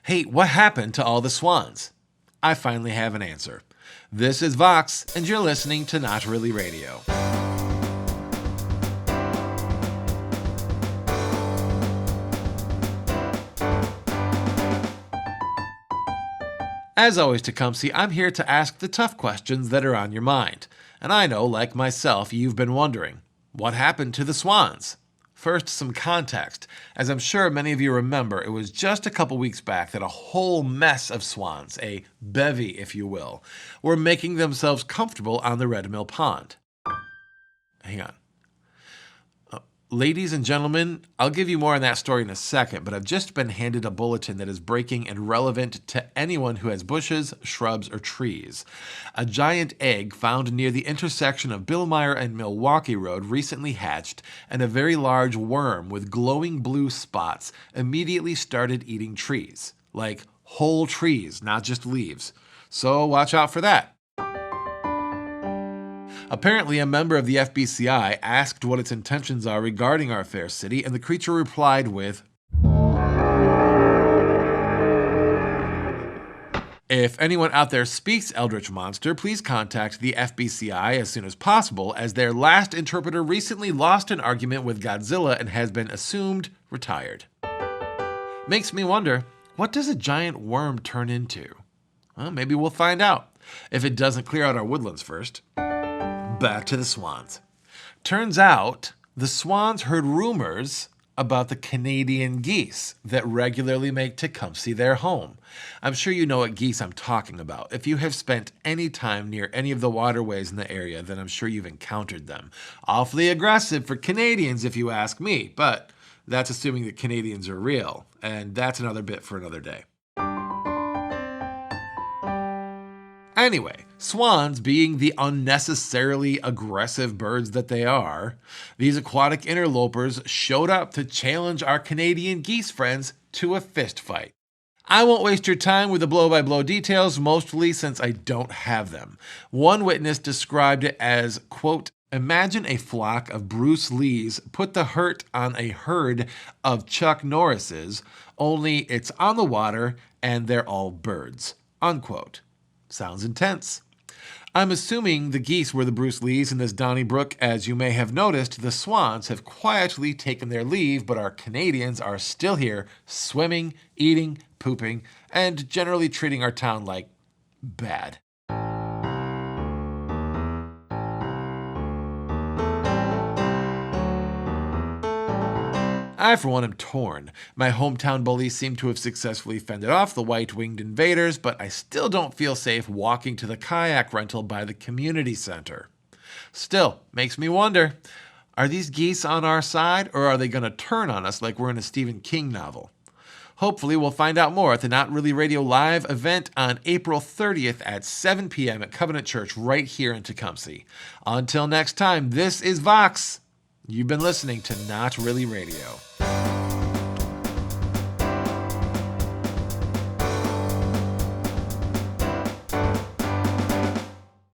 Hey, what happened to all the swans? I finally have an answer. This is Vox, and you're listening to Not Really Radio. As always, Tecumseh, I'm here to ask the tough questions that are on your mind. And I know, like myself, you've been wondering, what happened to the swans? First, some context. As I'm sure many of you remember, it was just a couple weeks back that a whole mess of swans, a bevy if you will, were making themselves comfortable on the Redmill pond. Hang on. Ladies and gentlemen, I'll give you more on that story in a second, but I've just been handed a bulletin that is breaking and relevant to anyone who has bushes, shrubs, or trees. A giant egg found near the intersection of Billmyer and Milwaukee Rd recently hatched, and a very large worm with glowing blue spots immediately started eating trees. Like whole trees, not just leaves. So watch out for that. Apparently, a member of the FBCI asked what its intentions are regarding our fair city, and the creature replied with, "If anyone out there speaks Eldritch Monster, please contact the FBCI as soon as possible, as their last interpreter recently lost an argument with Godzilla and has been assumed retired." Makes me wonder, what does a giant worm turn into? Well, maybe we'll find out, if it doesn't clear out our woodlands first. Back to the swans. Turns out the swans heard rumors about the Canadian geese that regularly make Tecumseh their home. I'm sure you know what geese I'm talking about. If you have spent any time near any of the waterways in the area, then I'm sure you've encountered them. Awfully aggressive for Canadians if you ask me, but that's assuming that Canadians are real, and that's another bit for another day. Anyway, swans being the unnecessarily aggressive birds that they are, these aquatic interlopers showed up to challenge our Canadian geese friends to a fist fight. I won't waste your time with the blow-by-blow details, mostly since I don't have them. One witness described it as, quote, "Imagine a flock of Bruce Lees put the hurt on a herd of Chuck Norrises, only it's on the water and they're all birds," unquote. Sounds intense. I'm assuming the geese were the Bruce Lees in this Donnybrook. As you may have noticed, the swans have quietly taken their leave, but our Canadians are still here, swimming, eating, pooping, and generally treating our town like bad. I, for one, am torn. My hometown bullies seem to have successfully fended off the white-winged invaders, but I still don't feel safe walking to the kayak rental by the community center. Still, makes me wonder, are these geese on our side, or are they going to turn on us like we're in a Stephen King novel? Hopefully, we'll find out more at the Not Really Radio live event on April 30th at 7 p.m. at Covenant Church right here in Tecumseh. Until next time, this is Vox. You've been listening to Not Really Radio.